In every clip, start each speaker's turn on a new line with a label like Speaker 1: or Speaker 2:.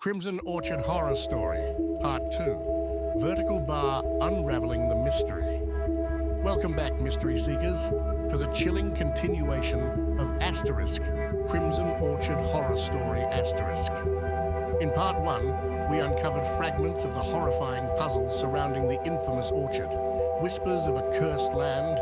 Speaker 1: Crimson Orchard Horror Story, Part 2, Vertical Bar Unraveling the Mystery. Welcome back, mystery seekers, to the chilling continuation of Asterisk, Crimson Orchard Horror Story Asterisk. In Part 1, we uncovered fragments of the horrifying puzzle surrounding the infamous orchard, whispers of a cursed land,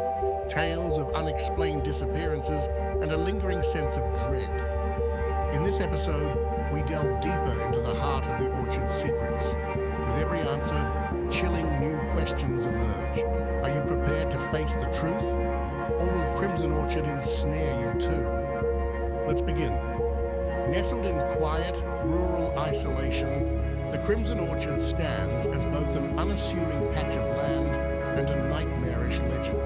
Speaker 1: tales of unexplained disappearances, and a lingering sense of dread. In this episode, we delve deeper into the heart of the orchard's secrets. With every answer, chilling new questions emerge. Are you prepared to face the truth? Or will Crimson Orchard ensnare you too? Let's begin. Nestled in quiet, rural isolation, the Crimson Orchard stands as both an unassuming patch of land and a nightmarish legend.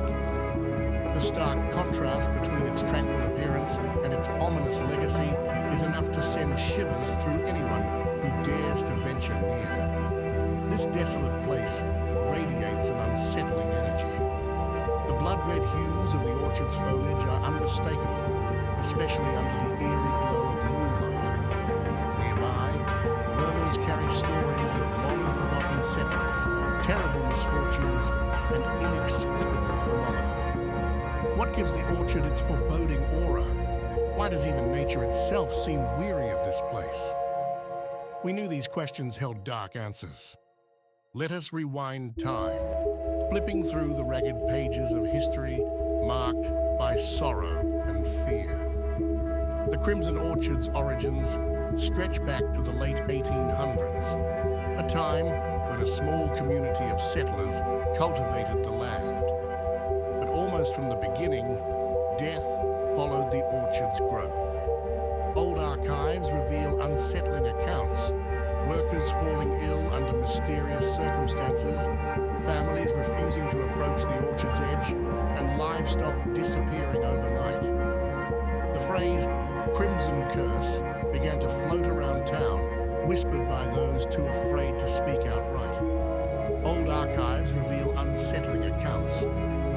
Speaker 1: The stark contrast between its tranquil appearance and its ominous legacy is enough to send shivers through anyone who dares to venture near. This desolate place radiates an unsettling energy. The blood-red hues of the orchard's foliage are unmistakable, especially under the eerie glow of moonlight. Nearby, murmurs carry stories of long-forgotten settlers, terrible misfortunes, and inexplicable phenomena. What gives the orchard its foreboding aura? Why does even nature itself seem weary of this place? We knew these questions held dark answers. Let us rewind time, flipping through the ragged pages of history marked by sorrow and fear. The Crimson Orchard's origins stretch back to the late 1800s, a time when a small community of settlers cultivated the land. But almost from the beginning, death followed the orchard's growth. Old archives reveal unsettling accounts, workers falling ill under mysterious circumstances, families refusing to approach the orchard's edge, and livestock disappearing overnight. The phrase "Crimson Curse" began to float around town, whispered by those too afraid to speak outright. Old archives reveal unsettling accounts,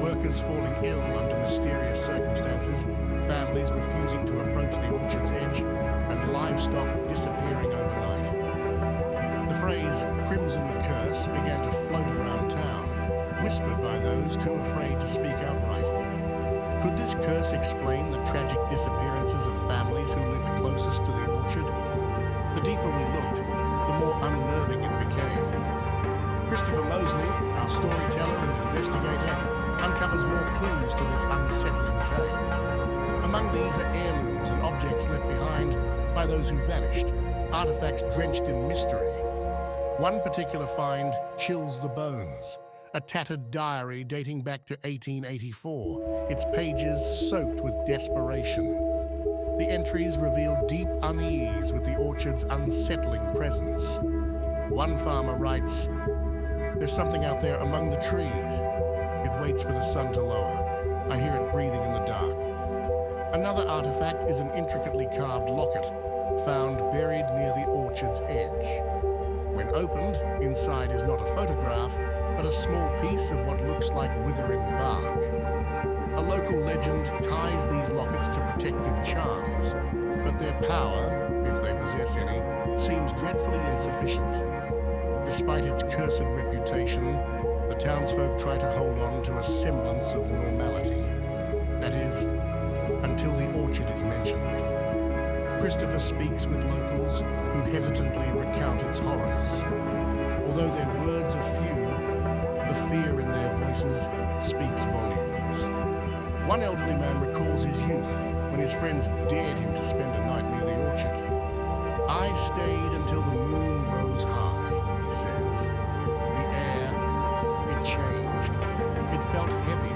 Speaker 1: workers falling ill under mysterious circumstances, families refusing to approach the orchard's edge, and livestock disappearing overnight. The phrase "Crimson Curse" began to float around town, whispered by those too afraid to speak outright. Could this curse explain the tragic disappearances of families who lived closest to the orchard? The deeper we looked, the more unnerving it became. Christopher Mosley, our storyteller and investigator, uncovers more clues to this unsettling tale. Among these are heirlooms and objects left behind by those who vanished, artifacts drenched in mystery. One particular find chills the bones, a tattered diary dating back to 1884, its pages soaked with desperation. The entries reveal deep unease with the orchard's unsettling presence. One farmer writes, "There's something out there among the trees. It waits for the sun to lower. I hear it breathing in the dark." Another artifact is an intricately carved locket, found buried near the orchard's edge. When opened, inside is not a photograph, but a small piece of what looks like withering bark. A local legend ties these lockets to protective charms, but their power, if they possess any, seems dreadfully insufficient. Despite its cursed reputation, the townsfolk try to hold on to a semblance of normality. That is, until the orchard is mentioned. Christopher speaks with locals who hesitantly recount its horrors. Although their words are few, the fear in their voices speaks volumes. One elderly man recalls his youth when his friends dared him to spend a night near the orchard. "I stayed until the moon rose high," he says. The air, it changed. It felt heavy,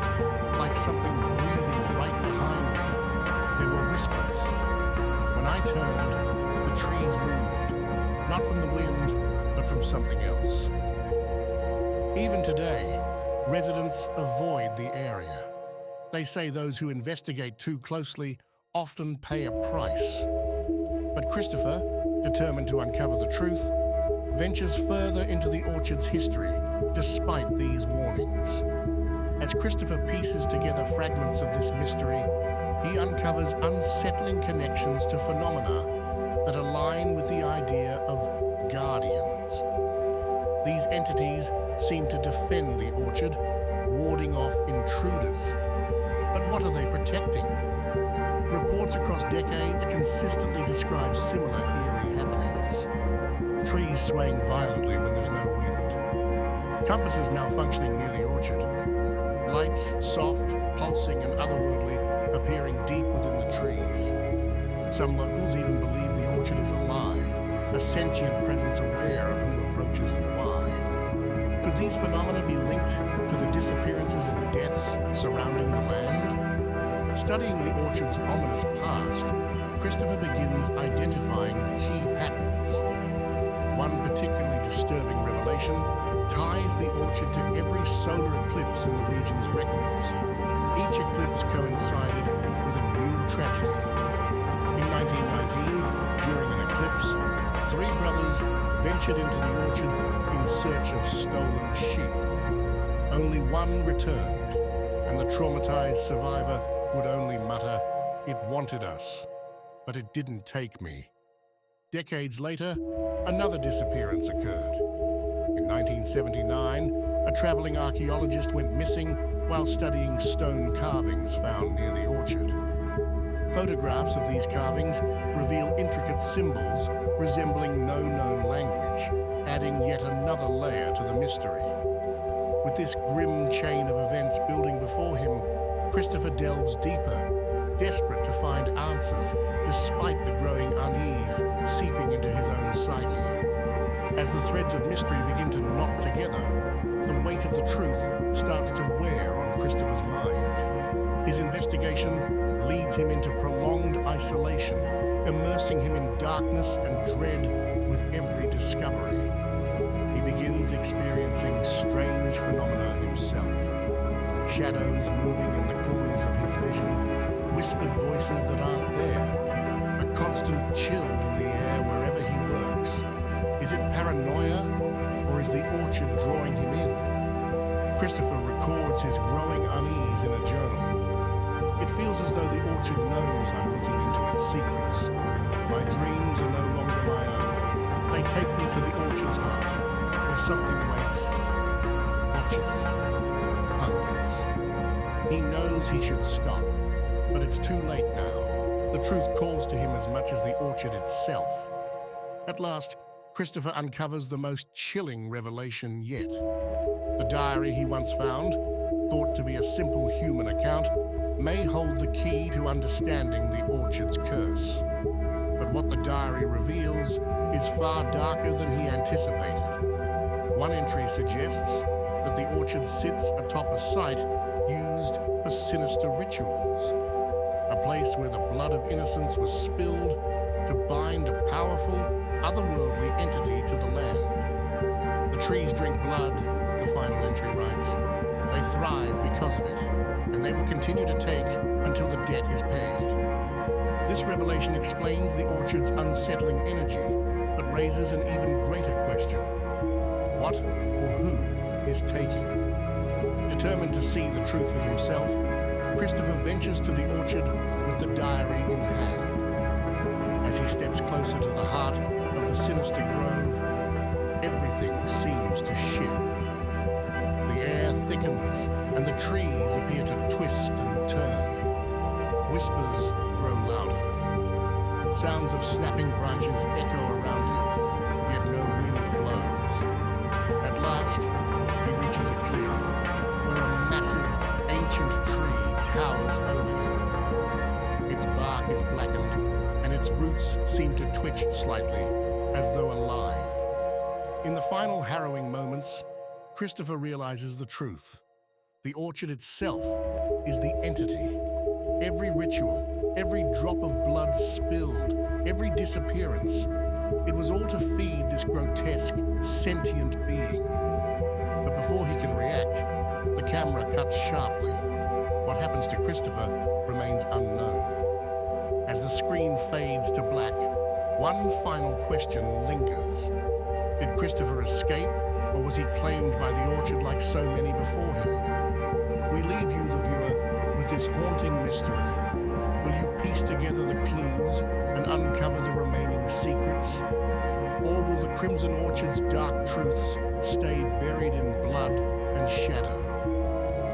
Speaker 1: like something breathing right behind me. There were whispers. When I turned, the trees moved, not from the wind, but from something else. Even today, residents avoid the area. They say those who investigate too closely often pay a price. But Christopher, determined to uncover the truth, ventures further into the orchard's history, despite these warnings. As Christopher pieces together fragments of this mystery, he uncovers unsettling connections to phenomena that align with the idea of These entities seem to defend the orchard, warding off intruders. But what are they protecting? Reports across decades consistently describe similar eerie happenings. Trees swaying violently when there's no wind. Compasses malfunctioning near the orchard. Lights, soft, pulsing and otherworldly, appearing deep within the trees. Some locals even believe the orchard is alive, a sentient presence aware of who approaches and why. Could these phenomena be linked to the disappearances and deaths surrounding the land? Studying the orchard's ominous past, Christopher begins identifying key patterns. One particularly disturbing revelation ties the orchard to every solar eclipse in the region's records. Each eclipse coincided with a new tragedy. In 1919, during an eclipse, three brothers ventured into the orchard in search of stolen sheep. Only one returned, and the traumatized survivor would only mutter, "It wanted us, but it didn't take me." Decades later, another disappearance occurred. In 1979, a traveling archaeologist went missing while studying stone carvings found near the orchard. Photographs of these carvings reveal intricate symbols resembling no known language, adding yet another layer to the mystery. With this grim chain of events building before him, Christopher delves deeper, desperate to find answers despite the growing unease seeping into his own psyche. As the threads of mystery begin to knot together, the weight of the truth starts to wear on Christopher's mind. His investigation leads him into prolonged isolation, immersing him in darkness and dread with every discovery. He begins experiencing strange phenomena himself. Shadows moving in the corners of his vision, whispered voices that aren't there, a constant chill in the air wherever he works. Is it paranoia, or is the orchard drawing him in? Christopher records his growing unease in a journal. It feels as though the orchard knows I'm looking into its secrets. My dreams are no longer my own. They take me to the orchard's heart, where something waits, watches, hungers. He knows he should stop, but it's too late now. The truth calls to him as much as the orchard itself. At last, Christopher uncovers the most chilling revelation yet. The diary he once found, thought to be a simple human account, may hold the key to understanding the orchard's curse. But what the diary reveals is far darker than he anticipated. One entry suggests that the orchard sits atop a site used for sinister rituals, a place where the blood of innocence was spilled to bind a powerful, otherworldly entity to the land. The trees drink blood, the final entry writes. They thrive because of it, and they will continue to take until the debt is paid. This revelation explains the orchard's unsettling energy, but raises an even greater question. What or who is taking? Determined to see the truth for himself, Christopher ventures to the orchard with the diary in hand. As he steps closer to the heart of the sinister grove, everything seems to shift. The air thickens, and the trees appear to twist and turn. Whispers grow louder. Sounds of snapping branches echo around him, yet no wind blows. At last, he reaches a clearing, where a massive, ancient tree towers over him. Its bark is blackened, and its roots seem to twitch slightly, as though alive. In the final harrowing moments, Christopher realizes the truth. The orchard itself is the entity. Every ritual, every drop of blood spilled, every disappearance, it was all to feed this grotesque, sentient being. But before he can react, the camera cuts sharply. What happens to Christopher remains unknown. As the screen fades to black, one final question lingers. Did Christopher escape, or was he claimed by the orchard like so many before him? We leave you, the viewer, with this haunting mystery. Will you piece together the clues and uncover the remaining secrets? Or will the Crimson Orchard's dark truths stay buried in blood and shadow?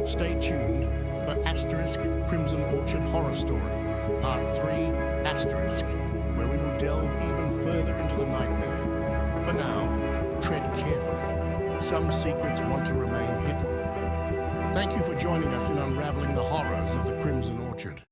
Speaker 1: Stay tuned for Asterisk Crimson Orchard Horror Story, Part 3, Asterisk, where we will delve even further into the nightmare. For now, tread carefully. Some secrets want to remain hidden. Thank you for joining us in unraveling the horrors of the Crimson Orchard.